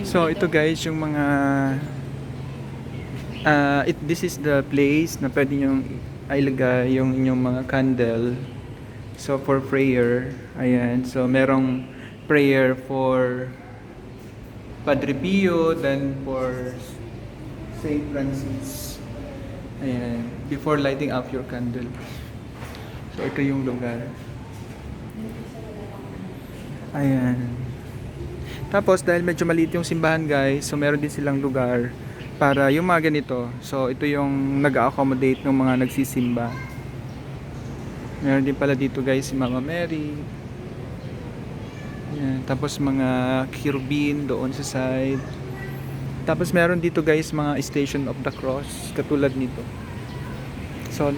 So ito guys yung mga this is the place na pwede nyo ilagay yung inyong mga candle. So for prayer, ayan. So merong prayer for Padre Pio, then for Saint Francis. Ayan, before lighting up your candle. So ito yung lugar. Ayan. Tapos dahil medyo maliit yung simbahan guys, so meron din silang lugar para yung mga ganito. So ito yung nag-accommodate ng mga nagsisimba. Meron din pala dito guys si Mama Mary. Ayan. Tapos mga cherubim doon sa side. Tapos meron dito guys mga Station of the Cross katulad nito. So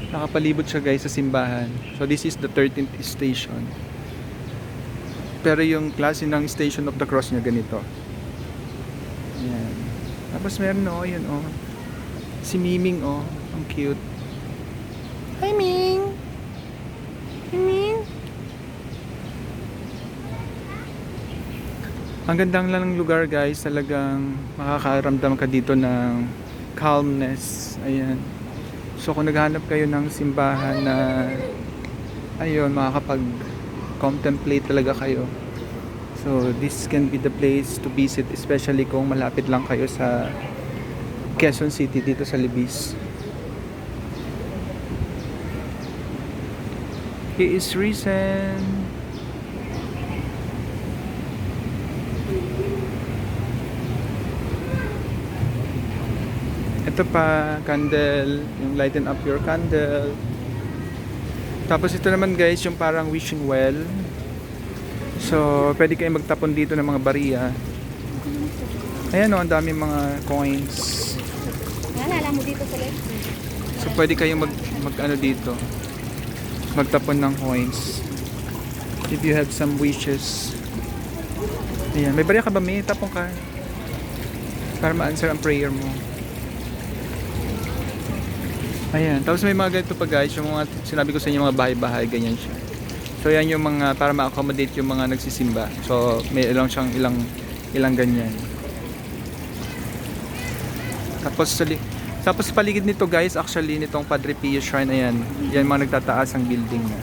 nakapalibot siya guys sa simbahan. So this is the 13th station. Pero yung klase ng Station of the Cross niya ganito. Ayan. Tapos meron yun si Miming ang cute. Hi Ming! Hi Ming! Ang gandang lang ng lugar guys, talagang makakaramdam ka dito ng calmness. Ayan. So kung naghahanap kayo ng simbahan na ayun, makakapag-contemplate talaga kayo. So this can be the place to visit, especially kung malapit lang kayo sa Quezon City dito sa Libis. He is risen. Ito pa, candle, yung lighten up your candle. Tapos ito naman guys, yung parang wishing well. So, pwede kayong magtapon dito ng mga bariya. Ayan ang dami mga coins. Naalala mo dito sa left. So, pwede kayong mag dito. Magtapon ng coins. If you have some wishes. Ayan, may bariya ka ba? May tapon ka. Para ma-answer ang prayer mo. Ayan, tapos may mga ganito pa guys, yung mga sinabi ko sa inyo mga bahay-bahay, ganyan siya. So yan yung mga para ma-accommodate yung mga nagsisimba. So may ilang ganyan. Tapos sa paligid nito guys, actually nitong Padre Pio Shrine, ayan, yan mga nagtataas ang building na.